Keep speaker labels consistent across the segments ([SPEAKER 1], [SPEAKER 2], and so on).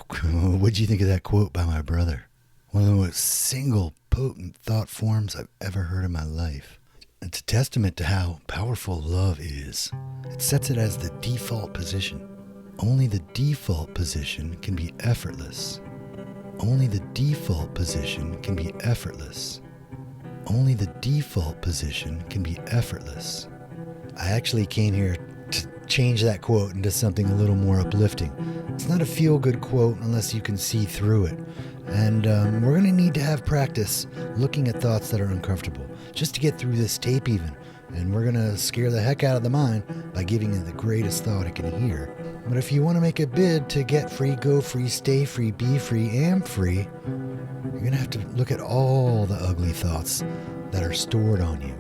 [SPEAKER 1] What'd you think of that quote by my brother? One of the most single potent thought forms I've ever heard in my life. It's a testament to how powerful love is. It sets it as the default position. Only the default position can be effortless. Only the default position can be effortless. Only the default position can be effortless. I actually came here to change that quote into something a little more uplifting. It's not a feel-good quote unless you can see through it. And we're going to need to have practice looking at thoughts that are uncomfortable, just to get through this tape even. And we're going to scare the heck out of the mind by giving it the greatest thought it can hear. But if you want to make a bid to get free, go free, stay free, be free, am free, you're going to have to look at all the ugly thoughts that are stored on you.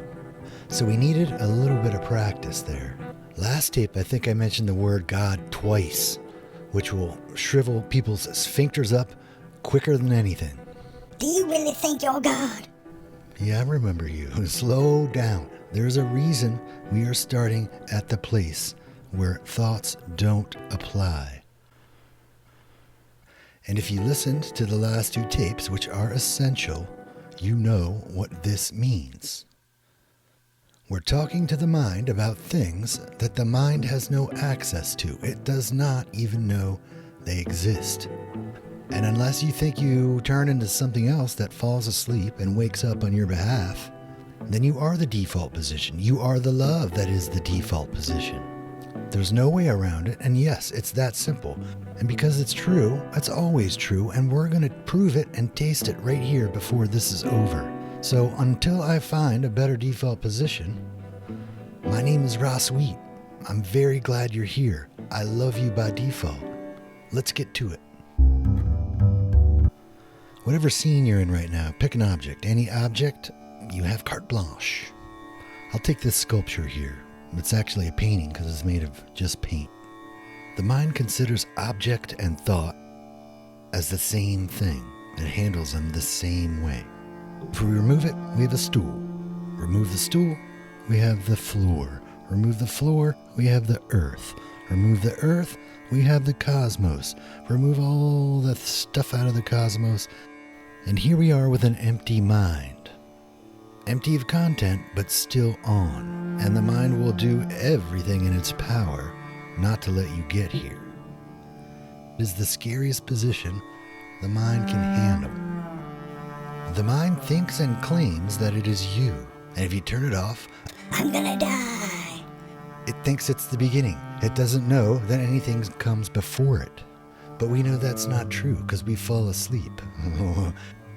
[SPEAKER 1] So we needed a little bit of practice there. Last tape, I think I mentioned the word God twice, which will shrivel people's sphincters up quicker than anything.
[SPEAKER 2] Do you really think you're God?
[SPEAKER 1] Yeah, I remember you. Slow down. There's a reason we are starting at the place where thoughts don't apply. And if you listened to the last two tapes, which are essential, you know what this means. We're talking to the mind about things that the mind has no access to. It does not even know they exist. And unless you think you turn into something else that falls asleep and wakes up on your behalf, then you are the default position. You are the love that is the default position. There's no way around it, and yes, it's that simple. And because it's true, it's always true, and we're going to prove it and taste it right here before this is over. So until I find a better default position, my name is RAS.Wheaht. I'm very glad you're here. I love you by default. Let's get to it. Whatever scene you're in right now, pick an object. Any object, you have carte blanche. I'll take this sculpture here. It's actually a painting because it's made of just paint. The mind considers object and thought as the same thing. It handles them the same way. If we remove it, we have a stool. Remove the stool, we have the floor. Remove the floor, we have the earth. Remove the earth, we have the cosmos. Remove all the stuff out of the cosmos, and here we are with an empty mind. Empty of content, but still on. And the mind will do everything in its power not to let you get here. It is the scariest position the mind can handle. The mind thinks and claims that it is you. And if you turn it off,
[SPEAKER 2] I'm gonna die.
[SPEAKER 1] It thinks it's the beginning. It doesn't know that anything comes before it. But we know that's not true because we fall asleep.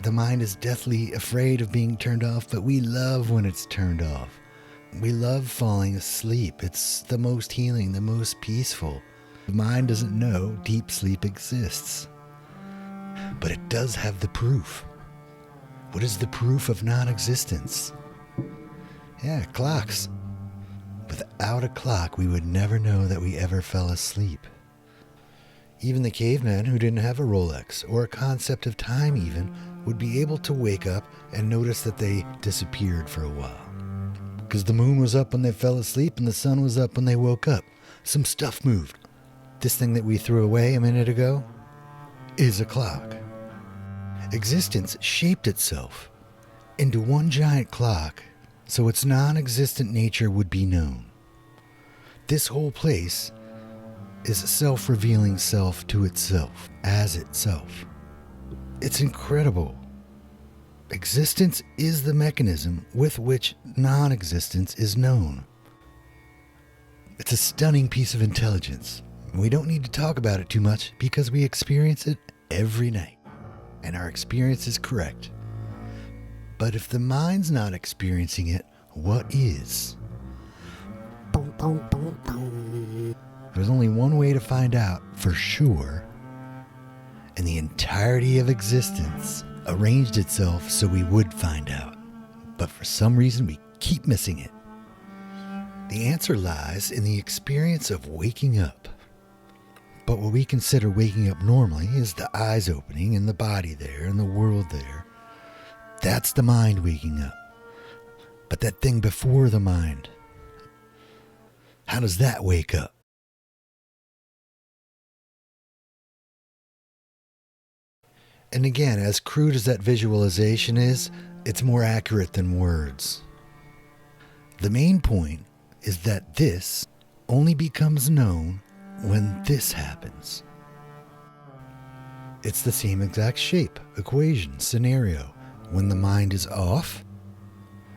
[SPEAKER 1] The mind is deathly afraid of being turned off, but we love when it's turned off. We love falling asleep. It's the most healing, the most peaceful. The mind doesn't know deep sleep exists. But it does have the proof. What is the proof of non-existence? Yeah, clocks. Without a clock, we would never know that we ever fell asleep. Even the caveman who didn't have a Rolex or a concept of time even would be able to wake up and notice that they disappeared for a while. Because the moon was up when they fell asleep and the sun was up when they woke up. Some stuff moved. This thing that we threw away a minute ago is a clock. Existence shaped itself into one giant clock so its non-existent nature would be known. This whole place is self-revealing self to itself, as itself. It's incredible. Existence is the mechanism with which non-existence is known. It's a stunning piece of intelligence. We don't need to talk about it too much because we experience it every night, and our experience is correct. But if the mind's not experiencing it, what is?
[SPEAKER 2] Boom, boom, boom, boom.
[SPEAKER 1] There's only one way to find out for sure, and the entirety of existence arranged itself so we would find out. But for some reason, we keep missing it. The answer lies in the experience of waking up. But what we consider waking up normally is the eyes opening and the body there and the world there. That's the mind waking up. But that thing before the mind, how does that wake up? And again, as crude as that visualization is, it's more accurate than words. The main point is that this only becomes known when this happens. It's the same exact shape, equation, scenario. When the mind is off,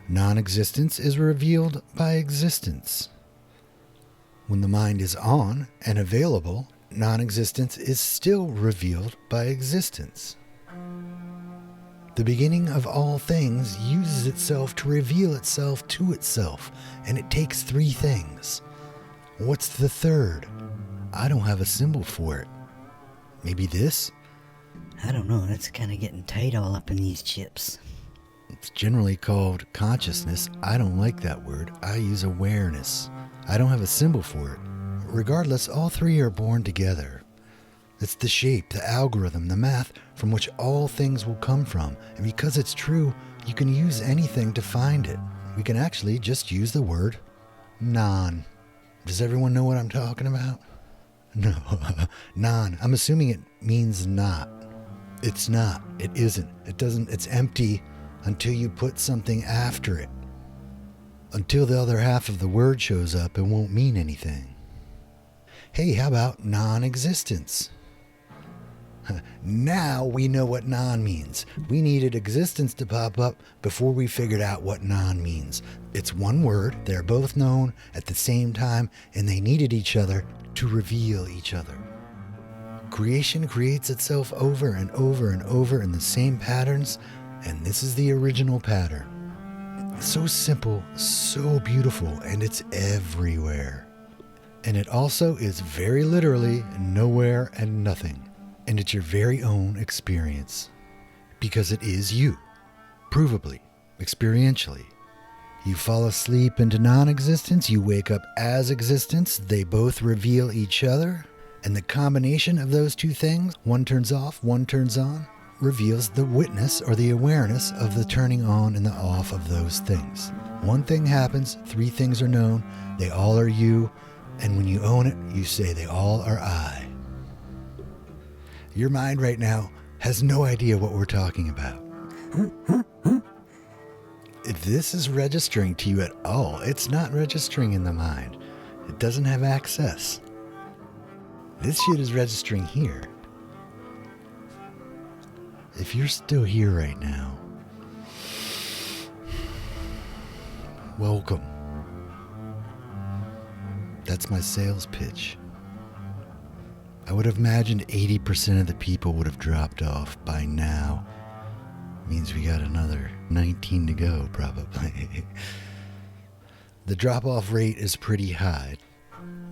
[SPEAKER 1] non-existence is revealed by existence. When the mind is on and available, non-existence is still revealed by existence. The beginning of all things uses itself to reveal itself to itself, and it takes three things. What's the third? I don't have a symbol for it. Maybe this?
[SPEAKER 3] I don't know, that's kind of getting tight all up in these chips.
[SPEAKER 1] It's generally called consciousness. I don't like that word. I use awareness. I don't have a symbol for it. Regardless, all three are born together. It's the shape, the algorithm, the math from which all things will come from. And because it's true, you can use anything to find it. We can actually just use the word non. Does everyone know what I'm talking about? No. Non. I'm assuming it means not. It's not. It isn't. It doesn't. It's empty until you put something after it. Until the other half of the word shows up, it won't mean anything. Hey, how about non-existence? Now we know what non means. We needed existence to pop up before we figured out what non means. It's one word, they're both known at the same time, and they needed each other to reveal each other. Creation creates itself over and over and over in the same patterns, and this is the original pattern. So simple, so beautiful, and it's everywhere. And it also is very literally nowhere and nothing. And it's your very own experience. Because it is you. Provably. Experientially. You fall asleep into non-existence. You wake up as existence. They both reveal each other. And the combination of those two things, one turns off, one turns on, reveals the witness or the awareness of the turning on and the off of those things. One thing happens. Three things are known. They all are you. And when you own it, you say they all are I. Your mind right now has no idea what we're talking about. If this is registering to you at all, it's not registering in the mind. It doesn't have access. This shit is registering here. If you're still here right now, welcome. That's my sales pitch. I would have imagined 80% of the people would have dropped off by now. Means we got another 19 to go, probably. The drop-off rate is pretty high.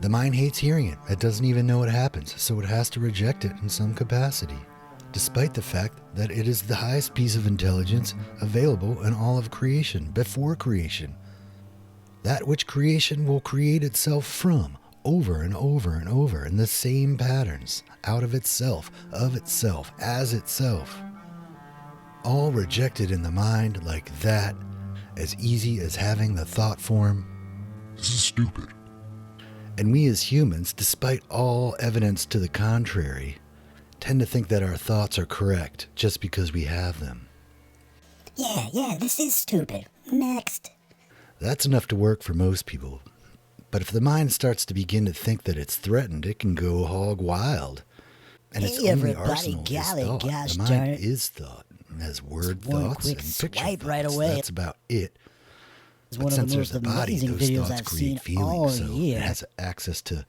[SPEAKER 1] The mind hates hearing it. It doesn't even know it happens, so it has to reject it in some capacity, despite the fact that it is the highest piece of intelligence available in all of creation, before creation. That which creation will create itself from, over and over and over in the same patterns, out of itself, as itself. All rejected in the mind like that, as easy as having the thought form, "This is stupid." And we as humans, despite all evidence to the contrary, tend to think that our thoughts are correct just because we have them.
[SPEAKER 2] Yeah, this is stupid. Next.
[SPEAKER 1] That's enough to work for most people. But if the mind starts to begin to think that it's threatened, it can go hog wild. And its
[SPEAKER 3] Hey,
[SPEAKER 1] only
[SPEAKER 3] everybody,
[SPEAKER 1] arsenal
[SPEAKER 3] golly,
[SPEAKER 1] is thought.
[SPEAKER 3] gosh
[SPEAKER 1] The
[SPEAKER 3] darn
[SPEAKER 1] mind
[SPEAKER 3] it.
[SPEAKER 1] is thought. It has word
[SPEAKER 3] Just one
[SPEAKER 1] thoughts
[SPEAKER 3] quick
[SPEAKER 1] and picture
[SPEAKER 3] swipe
[SPEAKER 1] thoughts.
[SPEAKER 3] right away.
[SPEAKER 1] That's about it.
[SPEAKER 3] It's
[SPEAKER 1] But
[SPEAKER 3] one of the
[SPEAKER 1] since there's
[SPEAKER 3] most
[SPEAKER 1] a body,
[SPEAKER 3] amazing
[SPEAKER 1] those
[SPEAKER 3] videos
[SPEAKER 1] thoughts
[SPEAKER 3] I've
[SPEAKER 1] create
[SPEAKER 3] seen all
[SPEAKER 1] feelings, so
[SPEAKER 3] year.
[SPEAKER 1] it has access to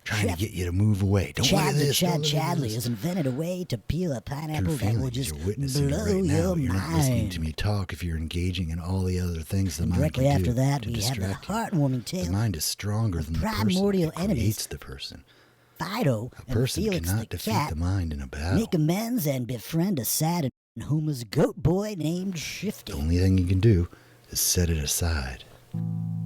[SPEAKER 1] trying
[SPEAKER 3] Chef
[SPEAKER 1] to get you to move away. Don't look
[SPEAKER 3] Chad
[SPEAKER 1] at
[SPEAKER 3] the
[SPEAKER 1] this.
[SPEAKER 3] Chad
[SPEAKER 1] don't look at
[SPEAKER 3] Chadley
[SPEAKER 1] this.
[SPEAKER 3] has invented a way to peel a pineapple
[SPEAKER 1] True
[SPEAKER 3] that will
[SPEAKER 1] feelings.
[SPEAKER 3] just
[SPEAKER 1] You're witnessing it
[SPEAKER 3] blow
[SPEAKER 1] right now.
[SPEAKER 3] your
[SPEAKER 1] You're not listening
[SPEAKER 3] mind.
[SPEAKER 1] to me talk if you're engaging in all the other things the
[SPEAKER 3] And
[SPEAKER 1] mind
[SPEAKER 3] directly
[SPEAKER 1] can
[SPEAKER 3] after
[SPEAKER 1] do
[SPEAKER 3] that,
[SPEAKER 1] to
[SPEAKER 3] we have the
[SPEAKER 1] distract you.
[SPEAKER 3] heartwarming
[SPEAKER 1] The
[SPEAKER 3] tale
[SPEAKER 1] mind is stronger than the person.
[SPEAKER 3] primordial
[SPEAKER 1] It
[SPEAKER 3] enemies.
[SPEAKER 1] creates the person.
[SPEAKER 3] Fido
[SPEAKER 1] A
[SPEAKER 3] and
[SPEAKER 1] person
[SPEAKER 3] Felix
[SPEAKER 1] cannot
[SPEAKER 3] the
[SPEAKER 1] defeat
[SPEAKER 3] cat
[SPEAKER 1] the mind in a battle.
[SPEAKER 3] make amends and befriend a sad and homeless goat boy named Shifty.
[SPEAKER 1] The only thing you can do is set it aside.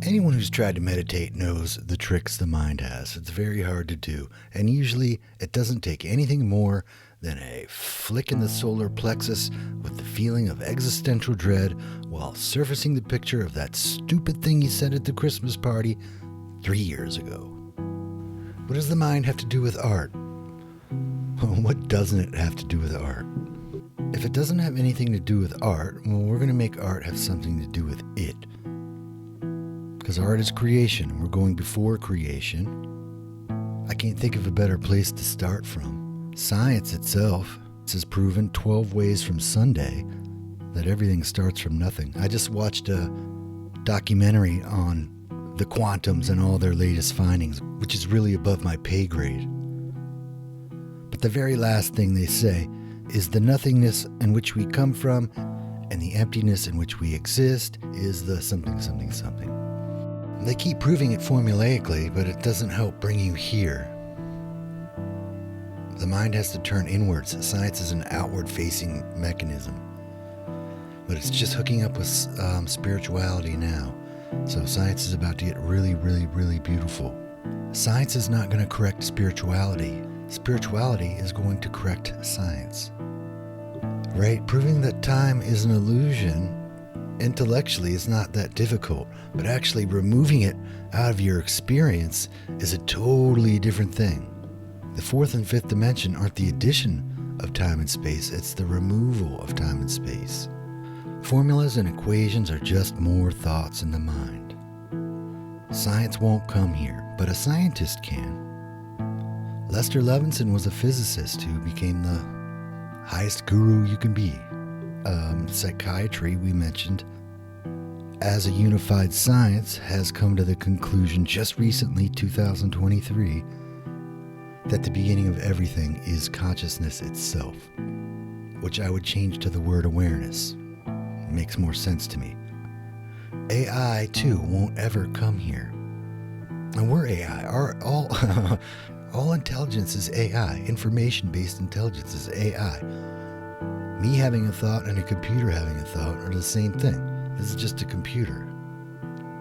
[SPEAKER 1] Anyone who's tried to meditate knows the tricks the mind has. It's very hard to do, and usually it doesn't take anything more than a flick in the solar plexus with the feeling of existential dread while surfacing the picture of that stupid thing you said at the Christmas party 3 years ago. What does the mind have to do with art? What doesn't it have to do with art? if it doesn't have anything to do with art, well, we're going to make art have something to do with it. Because art is creation. We're going before creation. I can't think of a better place to start from. Science itself has proven 12 ways from Sunday that everything starts from nothing. I just watched a documentary on the quantums and all their latest findings, which is really above my pay grade. But the very last thing they say is the nothingness in which we come from and the emptiness in which we exist is the something, something, something. They keep proving it formulaically, but it doesn't help bring you here. The mind has to turn inwards. Science is an outward-facing mechanism. But it's just hooking up with spirituality now. So science is about to get really, really, really beautiful. Science is not going to correct spirituality. Spirituality is going to correct science. Right? Proving that time is an illusion intellectually is not that difficult, but actually removing it out of your experience is a totally different thing. The fourth and fifth dimension aren't the addition of time and space, it's the removal of time and space. Formulas and equations are just more thoughts in the mind. Science won't come here, but a scientist can. Lester Levinson was a physicist who became the highest guru you can be. Psychiatry, we mentioned, as a unified science, has come to the conclusion just recently, 2023, that the beginning of everything is consciousness itself, which I would change to the word awareness. It makes more sense to me. AI, too, won't ever come here. And we're AI. All intelligence is AI. Information-based intelligence is AI. Me having a thought and a computer having a thought are the same thing. This is just a computer.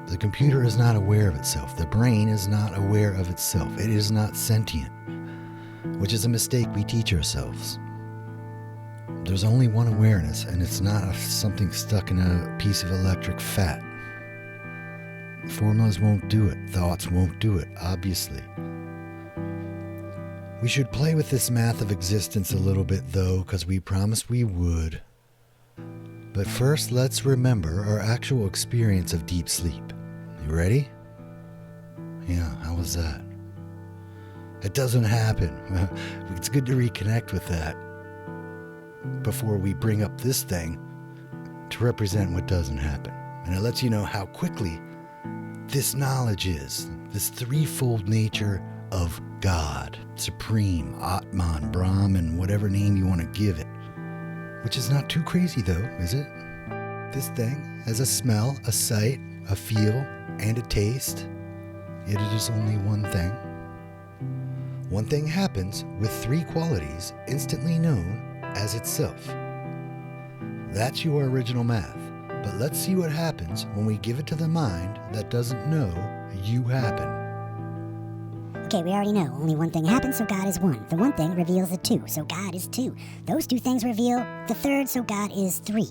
[SPEAKER 1] The computer is not aware of itself. The brain is not aware of itself. It is not sentient, which is a mistake we teach ourselves. There's only one awareness, and it's not something stuck in a piece of electric fat. Formulas won't do it. Thoughts won't do it, obviously. We should play with this math of existence a little bit, though, because we promised we would. But first, let's remember our actual experience of deep sleep. You ready? Yeah, how was that? It doesn't happen. It's good to reconnect with that before we bring up this thing to represent what doesn't happen. And it lets you know how quickly this knowledge is, this threefold nature of God, Supreme, Atman, Brahman, whatever name you want to give it. Which is not too crazy though, is it? This thing has a smell, a sight, a feel, and a taste. Yet it is only one thing. One thing happens with three qualities instantly known as itself. That's your original math. But let's see what happens when we give it to the mind that doesn't know you happen.
[SPEAKER 2] Okay, we already know. Only one thing happens, so God is one. The one thing reveals the two, so God is two. Those two things reveal the third, so God is three.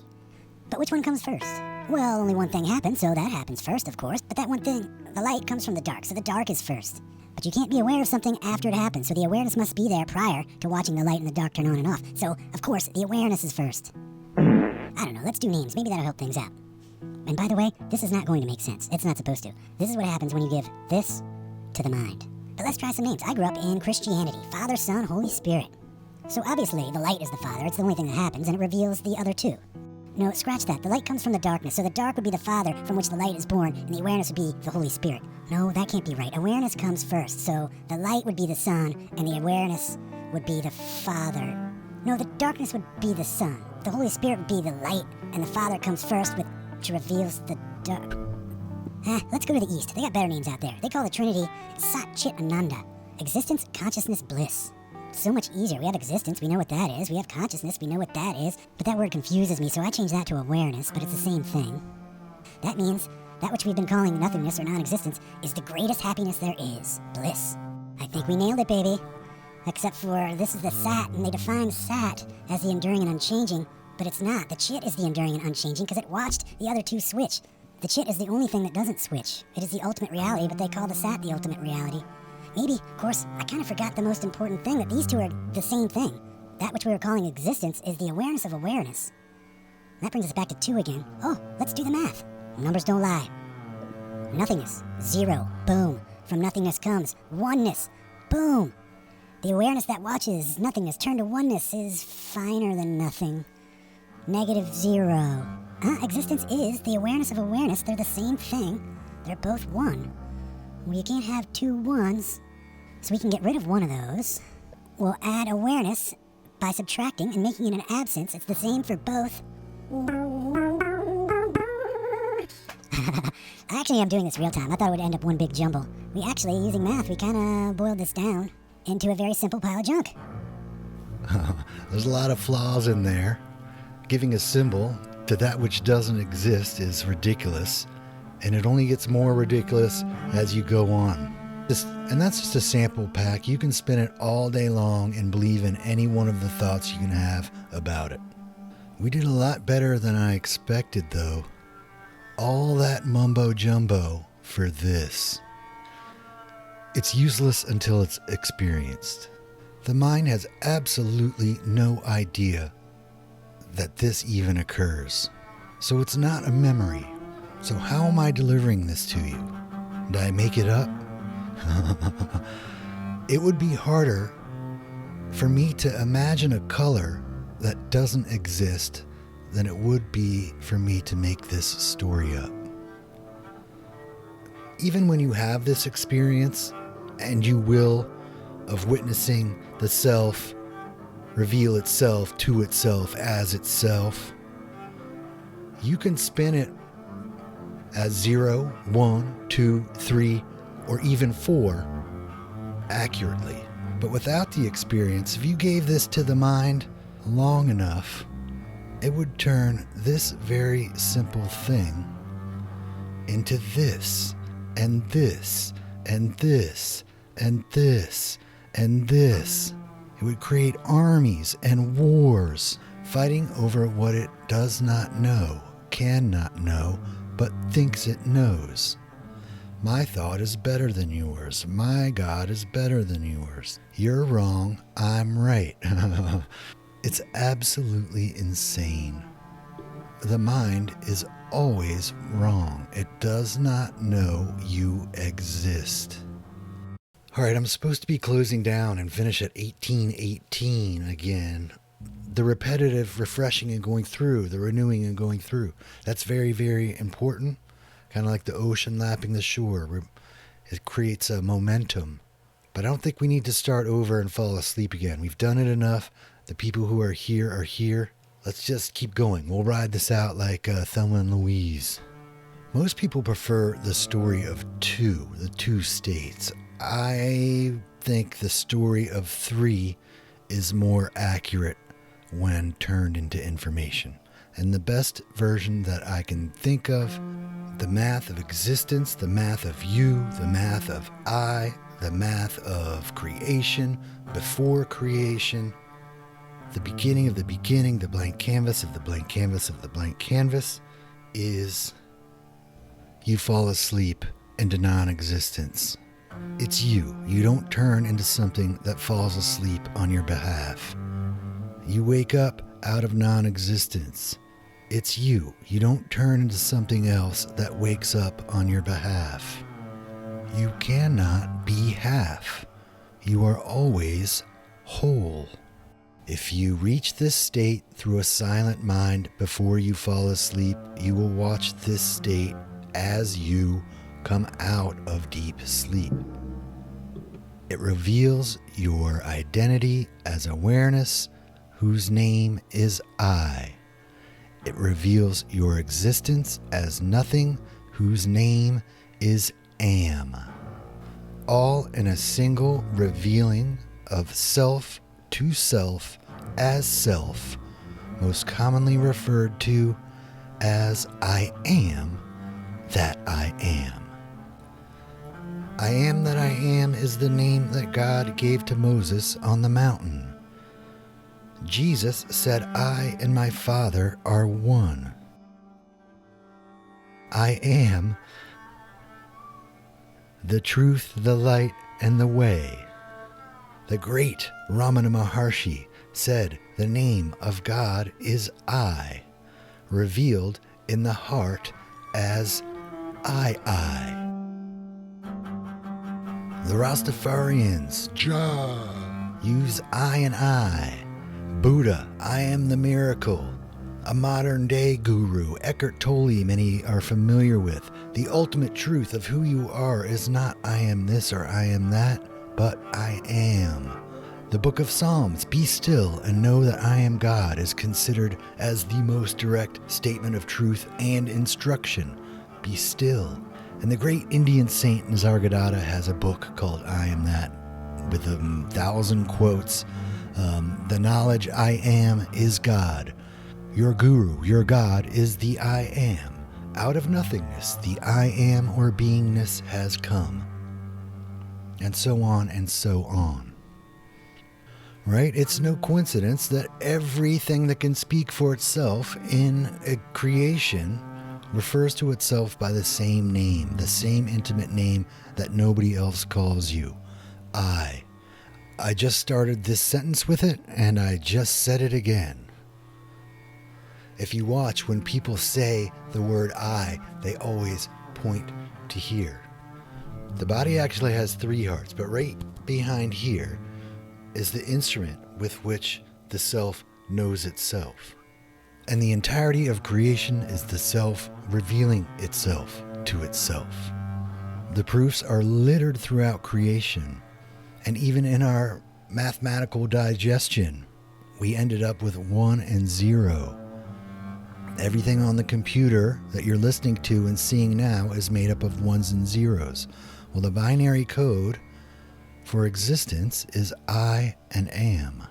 [SPEAKER 2] But which one comes first? Well, only one thing happens, so that happens first, of course. But that one thing, the light, comes from the dark, so the dark is first. But you can't be aware of something after it happens, so the awareness must be there prior to watching the light and the dark turn on and off. So, of course, the awareness is first. I don't know, let's do names. Maybe that'll help things out. And by the way, this is not going to make sense. It's not supposed to. This is what happens when you give this to the mind. But let's try some names. I grew up in Christianity. Father, Son, Holy Spirit. So obviously, the light is the Father. It's the only thing that happens, and it reveals the other two. No, scratch that. The light comes from the darkness, so the dark would be the Father from which the light is born, and the awareness would be the Holy Spirit. No, that can't be right. Awareness comes first, so the light would be the Son, and the awareness would be the Father. No, the darkness would be the Son. The Holy Spirit would be the light, and the Father comes first, which reveals the dark. Let's go to the East. They got better names out there. They call the Trinity Sat Chit Ananda. Existence, consciousness, bliss. So much easier. We have existence, we know what that is. We have consciousness, we know what that is. But that word confuses me, so I changed that to awareness, but it's the same thing. That means that which we've been calling nothingness or non-existence is the greatest happiness there is. Bliss. I think we nailed it, baby. Except for this is the Sat, and they define Sat as the enduring and unchanging, but it's not. The Chit is the enduring and unchanging because it watched the other two switch. The Chit is the only thing that doesn't switch. It is the ultimate reality, but they call the Sat the ultimate reality. Maybe, of course, I kind of forgot the most important thing, that these two are the same thing. That which we were calling existence is the awareness of awareness. That brings us back to 2 again. Oh, let's do the math. Numbers don't lie. Nothingness, 0, boom. From nothingness comes oneness, boom. The awareness that watches nothingness turn to oneness is finer than nothing. -0. Existence is the awareness of awareness. They're the same thing. They're both one. Well, you can't have 2 ones, so we can get rid of one of those. We'll add awareness by subtracting and making it an absence. It's the same for both. Actually, I'm doing this real time. I thought it would end up one big jumble. Using math, we kind of boiled this down into a very simple pile of junk.
[SPEAKER 1] There's a lot of flaws in there. Giving a symbol to that which doesn't exist is ridiculous, and it only gets more ridiculous as you go on. And that's just a sample pack. You can spin it all day long and believe in any one of the thoughts you can have about it. We did a lot better than I expected, though. All that mumbo jumbo for this. It's useless until it's experienced. The mind has absolutely no idea that this even occurs. So it's not a memory. So how am I delivering this to you? Did I make it up? It would be harder for me to imagine a color that doesn't exist than it would be for me to make this story up. Even when you have this experience, and you will, of witnessing the self reveal itself to itself as itself, you can spin it as 0, 1, 2, 3, or even 4 accurately. But without the experience, if you gave this to the mind long enough, it would turn this very simple thing into this, and this, and this, and this, and this. It would create armies and wars, fighting over what it does not know, cannot know, but thinks it knows. My thought is better than yours. My God is better than yours. You're wrong. I'm right. It's absolutely insane. The mind is always wrong. It does not know you exist. All right, I'm supposed to be closing down and finish at 1818 again. The repetitive refreshing and going through, the renewing and going through. That's very, very important. Kind of like the ocean lapping the shore. It creates a momentum. But I don't think we need to start over and fall asleep again. We've done it enough. The people who are here are here. Let's just keep going. We'll ride this out like Thelma and Louise. Most people prefer the story of 2, the 2 states. I think the story of 3 is more accurate when turned into information. And the best version that I can think of, the math of existence, the math of you, the math of I, the math of creation, before creation, the beginning of the beginning, the blank canvas of the blank canvas of the blank canvas, is you fall asleep into non-existence. It's you. You don't turn into something that falls asleep on your behalf. You wake up out of non-existence. It's you. You don't turn into something else that wakes up on your behalf. You cannot be half. You are always whole. If you reach this state through a silent mind before you fall asleep, you will watch this state as you come out of deep sleep. It reveals your identity as awareness, whose name is I. It reveals your existence as nothing, whose name is Am. All in a single revealing of self to self as self, most commonly referred to as I am that I am. I am that I am is the name that God gave to Moses on the mountain. Jesus said, I and my Father are one. I am the truth, the light, and the way. The great Ramana Maharshi said, the name of God is I, revealed in the heart as I. The Rastafarians, Jah, use I and I. Buddha, I am the miracle. A modern-day guru, Eckhart Tolle, many are familiar with. The ultimate truth of who you are is not I am this or I am that, but I am. The Book of Psalms, be still and know that I am God, is considered as the most direct statement of truth and instruction. Be still. And the great Indian saint Nisargadatta has a book called I Am That, with 1,000 quotes. The knowledge I am is God. Your guru, your God, is the I am. Out of nothingness, the I am or beingness has come. And so on and so on. Right? It's no coincidence that everything that can speak for itself in a creation refers to itself by the same name, the same intimate name that nobody else calls you. I. I just started this sentence with it, and I just said it again. If you watch, when people say the word I, they always point to here. The body actually has 3 hearts, but right behind here is the instrument with which the self knows itself. And the entirety of creation is the self revealing itself to itself. The proofs are littered throughout creation, and even in our mathematical digestion, we ended up with 1 and 0. Everything on the computer that you're listening to and seeing now is made up of 1s and 0s. Well, the binary code for existence is I and am.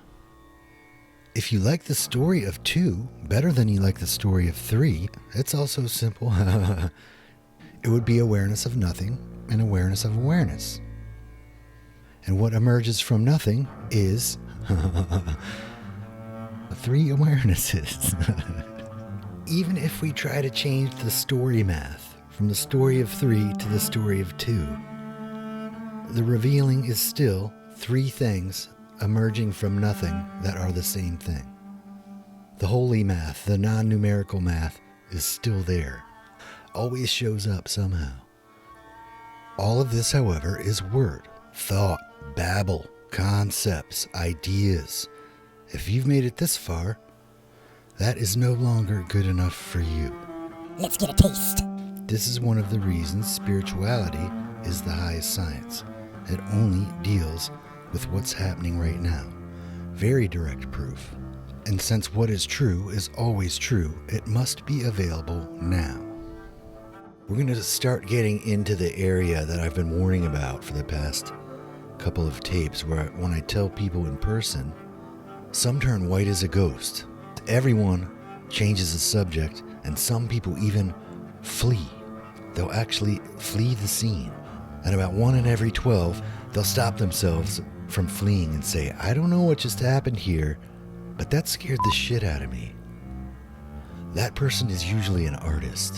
[SPEAKER 1] If you like the story of 2 better than you like the story of 3, it's also simple. It would be awareness of nothing and awareness of awareness. And what emerges from nothing is 3 awarenesses. Even if we try to change the story math from the story of 3 to the story of 2, the revealing is still 3 things emerging from nothing that are the same thing. The holy math, the non-numerical math, is still there. Always shows up somehow. All of this, however, is word, thought, babble, concepts, ideas. If you've made it this far, that is no longer good enough for you.
[SPEAKER 2] Let's get a taste.
[SPEAKER 1] This is one of the reasons spirituality is the highest science. It only deals with what's happening right now. Very direct proof. And since what is true is always true, it must be available now. We're going to start getting into the area that I've been warning about for the past couple of tapes, where when I tell people in person, some turn white as a ghost. Everyone changes the subject, and some people even flee. They'll actually flee the scene. And about 1 in every 12, they'll stop themselves from fleeing and say, I don't know what just happened here, but that scared the shit out of me. That person is usually an artist.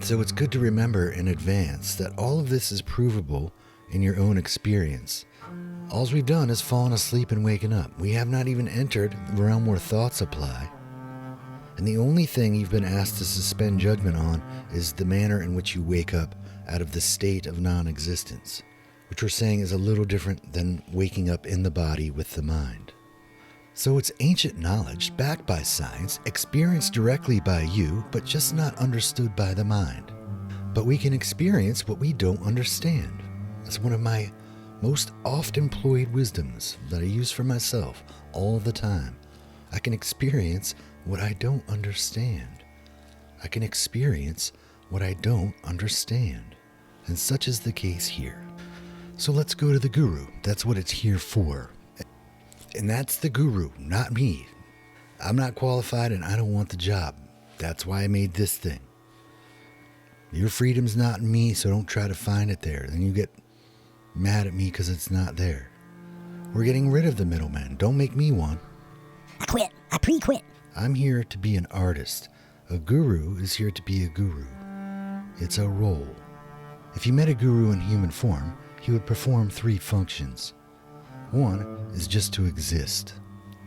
[SPEAKER 1] So it's good to remember in advance that all of this is provable in your own experience. All we've done is fallen asleep and waken up. We have not even entered the realm where thoughts apply. And the only thing you've been asked to suspend judgment on is the manner in which you wake up out of the state of non-existence, which we're saying is a little different than waking up in the body with the mind. So it's ancient knowledge backed by science, experienced directly by you, but just not understood by the mind. But we can experience what we don't understand. That's one of my most oft-employed wisdoms that I use for myself all the time. I can experience what I don't understand. I can experience what I don't understand. And such is the case here. So let's go to the guru. That's what it's here for. And that's the guru, not me. I'm not qualified and I don't want the job. That's why I made this thing. Your freedom's not in me, so don't try to find it there. Then you get mad at me because it's not there. We're getting rid of the middleman. Don't make me one.
[SPEAKER 2] I quit. I pre-quit.
[SPEAKER 1] I'm here to be an artist. A guru is here to be a guru. It's a role. If you met a guru in human form, he would perform 3 functions. 1 is just to exist.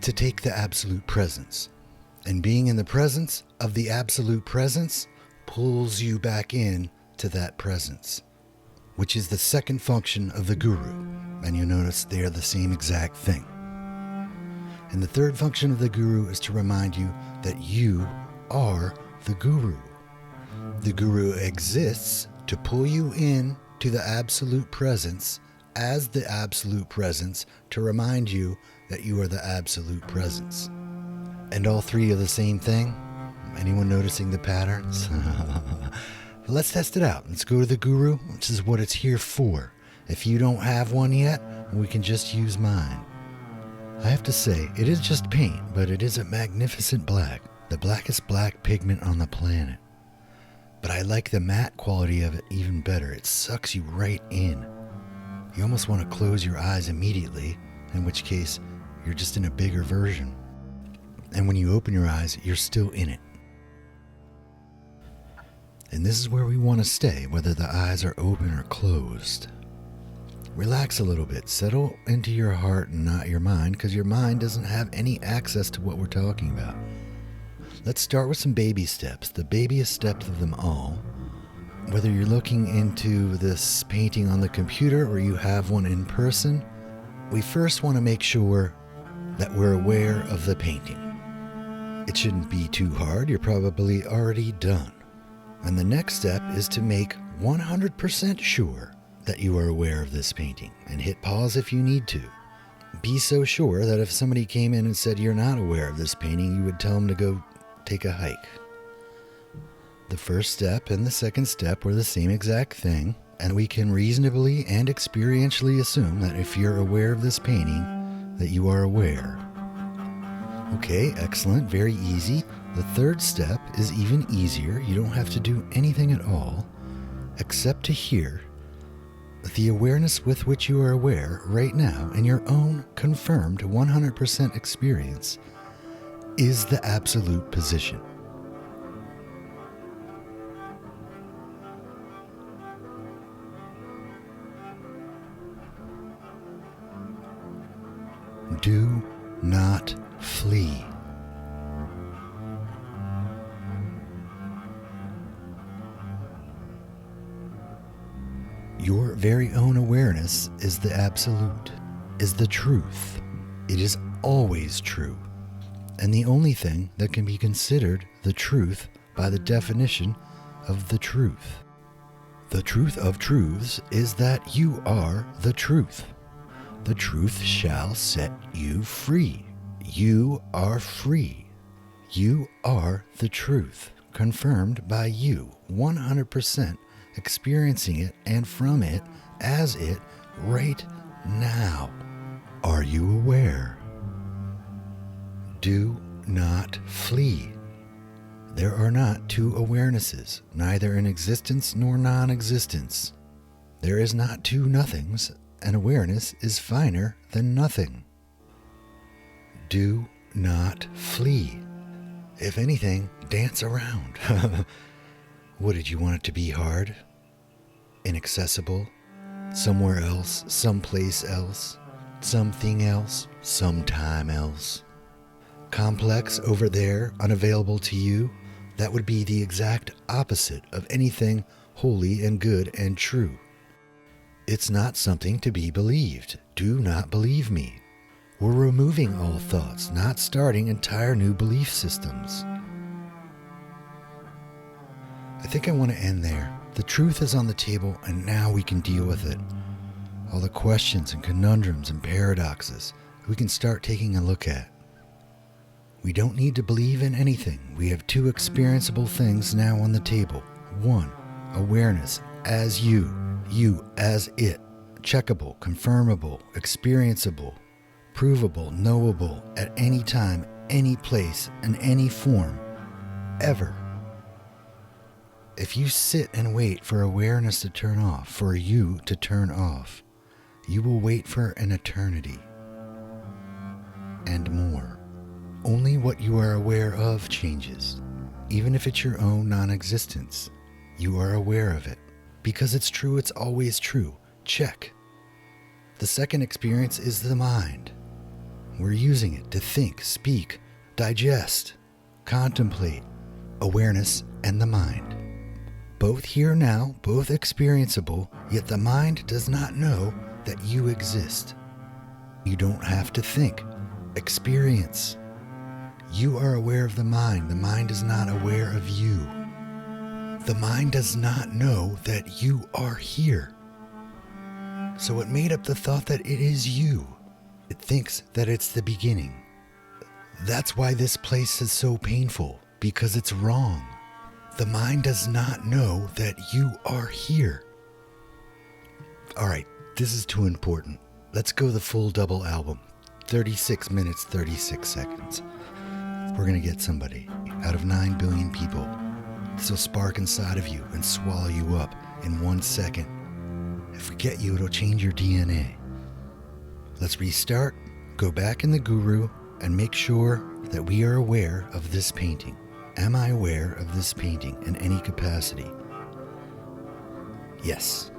[SPEAKER 1] to take the absolute presence. And being in the presence of the absolute presence pulls you back in to that presence, which is the second function of the guru. And you notice they are the same exact thing. And the third function of the guru is to remind you that you are the guru. The guru exists to pull you in to the absolute presence as the absolute presence, to remind you that you are the absolute presence. And all three are the same thing? Anyone noticing the patterns? Let's test it out. Let's go to the guru. This is what it's here for. If you don't have one yet, we can just use mine. I have to say, it is just paint, but it is a magnificent black, the blackest black pigment on the planet. But I like the matte quality of it even better. It sucks you right in. You almost want to close your eyes immediately, in which case you're just in a bigger version. And when you open your eyes, you're still in it. And this is where we want to stay, whether the eyes are open or closed. Relax a little bit. Settle into your heart and not your mind, because your mind doesn't have any access to what we're talking about. Let's start with some baby steps, the babyest steps of them all. Whether you're looking into this painting on the computer or you have one in person, we first want to make sure that we're aware of the painting. It shouldn't be too hard. You're probably already done. And the next step is to make 100% sure that you are aware of this painting, and hit pause if you need to. Be so sure that if somebody came in and said you're not aware of this painting, you would tell them to go take a hike. The first step and the second step were the same exact thing, and we can reasonably and experientially assume that if you're aware of this painting, that you are aware. Okay, excellent, very easy. The third step is even easier. You don't have to do anything at all, except to hear the awareness with which you are aware right now in your own confirmed 100% experience is the absolute position. Do not flee. Your very own awareness is the absolute, is the truth. It is always true, and the only thing that can be considered the truth by the definition of the truth. The truth of truths is that you are the truth. The truth shall set you free. You are free. You are the truth, confirmed by you, 100%. Experiencing it and from it as it right now. Are you aware? Do not flee. There are not two awarenesses, neither in existence nor non-existence. There is not two nothings, and awareness is finer than nothing. Do not flee. If anything, dance around. What, did you want it to be hard? Inaccessible? Somewhere else? Someplace else? Something else? Sometime else? Complex over there? Unavailable to you? That would be the exact opposite of anything holy and good and true. It's not something to be believed. Do not believe me. We're removing all thoughts, not starting entire new belief systems. I think I want to end there. The truth is on the table, and now we can deal with it. All the questions and conundrums and paradoxes we can start taking a look at. We don't need to believe in anything. We have two experienceable things now on the table. One, awareness as you as it, checkable, confirmable, experienceable, provable, knowable at any time, any place, in any form, ever. If you sit and wait for awareness to turn off, for you to turn off, you will wait for an eternity and more. Only what you are aware of changes. Even if it's your own non-existence, you are aware of it. Because it's true, it's always true. Check. The second experience is the mind. We're using it to think, speak, digest, contemplate, awareness, and the mind. Both here now, both experienceable, yet the mind does not know that you exist. You don't have to think, experience. You are aware of the mind is not aware of you. The mind does not know that you are here. So it made up the thought that it is you. It thinks that it's the beginning. That's why this place is so painful, because it's wrong. The mind does not know that you are here. All right, this is too important. Let's go the full double album. 36 minutes, 36 seconds. We're going to get somebody out of 9 billion people. This will spark inside of you and swallow you up in 1 second. If we get you, it'll change your DNA. Let's restart, go back in the guru, and make sure that we are aware of this painting. Am I aware of this painting in any capacity? Yes.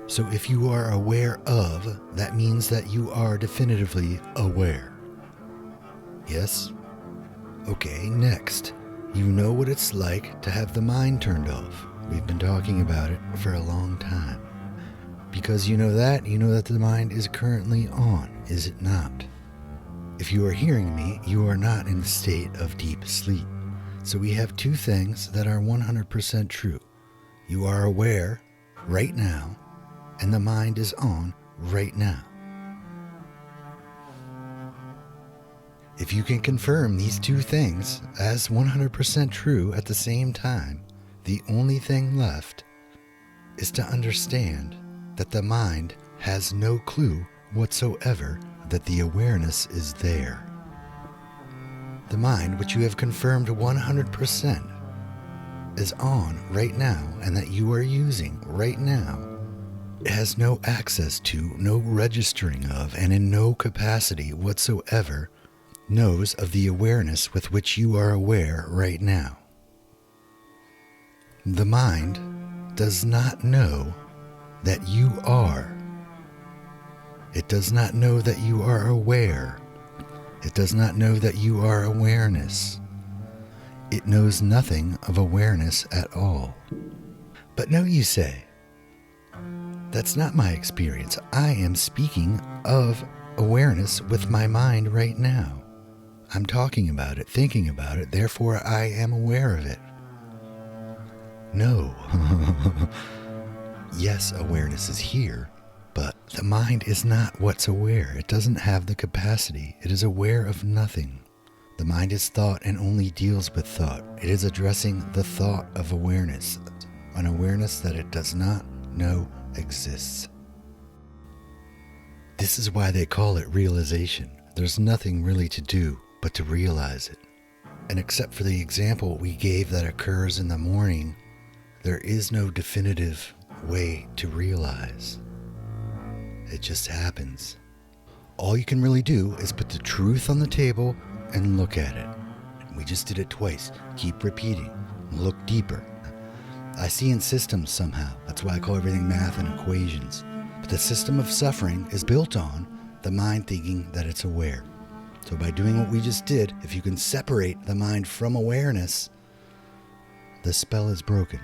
[SPEAKER 1] So if you are aware of, that means that you are definitively aware. Yes? Okay, next. You know what it's like to have the mind turned off. We've been talking about it for a long time. Because you know that the mind is currently on, is it not? If you are hearing me, you are not in a state of deep sleep. So we have two things that are 100% true. You are aware right now, and the mind is on right now. If you can confirm these two things as 100% true at the same time, the only thing left is to understand that the mind has no clue whatsoever that the awareness is there. The mind, which you have confirmed 100%, is on right now and that you are using right now, has no access to, no registering of, and in no capacity whatsoever knows of the awareness with which you are aware right now. The mind does not know that you are. It does not know that you are aware. It does not know that you are awareness. It knows nothing of awareness at all. But no, you say, that's not my experience. I am speaking of awareness with my mind right now. I'm talking about it, thinking about it, therefore I am aware of it. No. Yes, awareness is here, but the mind is not what's aware. It doesn't have the capacity. It is aware of nothing. The mind is thought and only deals with thought. It is addressing the thought of awareness, an awareness that it does not know exists. This is why they call it realization. There's nothing really to do but to realize it. And except for the example we gave that occurs in the morning, there is no definitive way to realize. It just happens. All you can really do is put the truth on the table and look at it. We just did it twice. Keep repeating. Look deeper. I see in systems somehow. That's why I call everything math and equations. But the system of suffering is built on the mind thinking that it's aware. So by doing what we just did, if you can separate the mind from awareness, the spell is broken.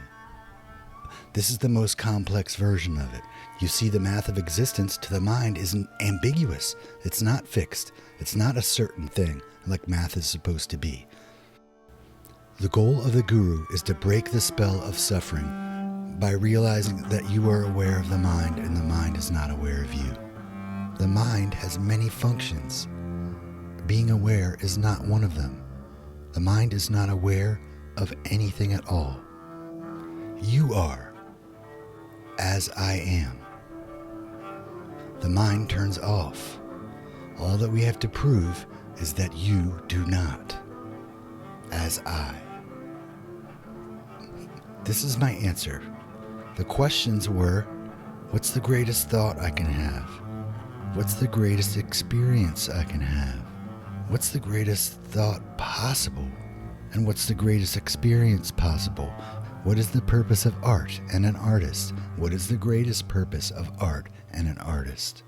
[SPEAKER 1] This is the most complex version of it. You see, the math of existence to the mind isn't ambiguous. It's not fixed. It's not a certain thing like math is supposed to be. The goal of the guru is to break the spell of suffering by realizing that you are aware of the mind and the mind is not aware of you. The mind has many functions. Being aware is not one of them. The mind is not aware of anything at all. You are, as I am. The mind turns off. All that we have to prove is that you do not, as I. This is my answer. The questions were, what's the greatest thought I can have? What's the greatest experience I can have? What's the greatest thought possible? And what's the greatest experience possible? What is the purpose of art and an artist? What is the greatest purpose of art and an artist?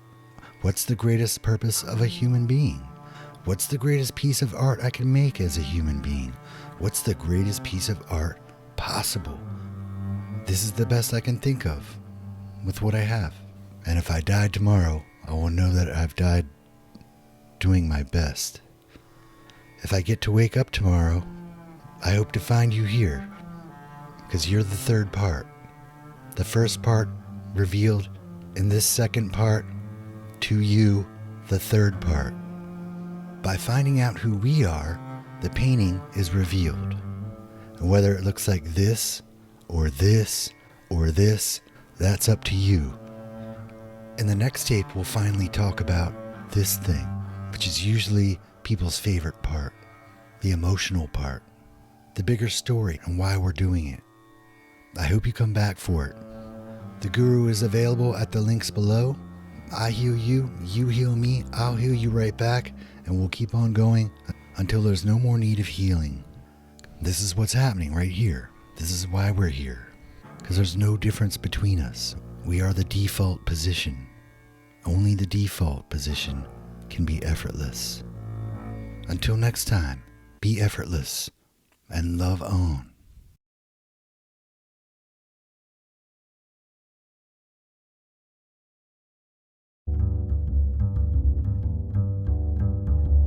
[SPEAKER 1] What's the greatest purpose of a human being? What's the greatest piece of art I can make as a human being? What's the greatest piece of art possible? This is the best I can think of with what I have. And if I died tomorrow, I will know that I've died doing my best. If I get to wake up tomorrow, I hope to find you here, because you're the third part. The first part revealed in this second part to you, the third part. By finding out who we are, the painting is revealed. And whether it looks like this, or this, or this, that's up to you. In the next tape, we'll finally talk about this thing, which is usually people's favorite part, the emotional part, the bigger story and why we're doing it. I hope you come back for it. The Guru is available at the links below. I heal you, you heal me, I'll heal you right back, and we'll keep on going until there's no more need of healing. This is what's happening right here. This is why we're here. Because there's no difference between us. We are the default position. Only the default position can be effortless. Until next time, be effortless and love on.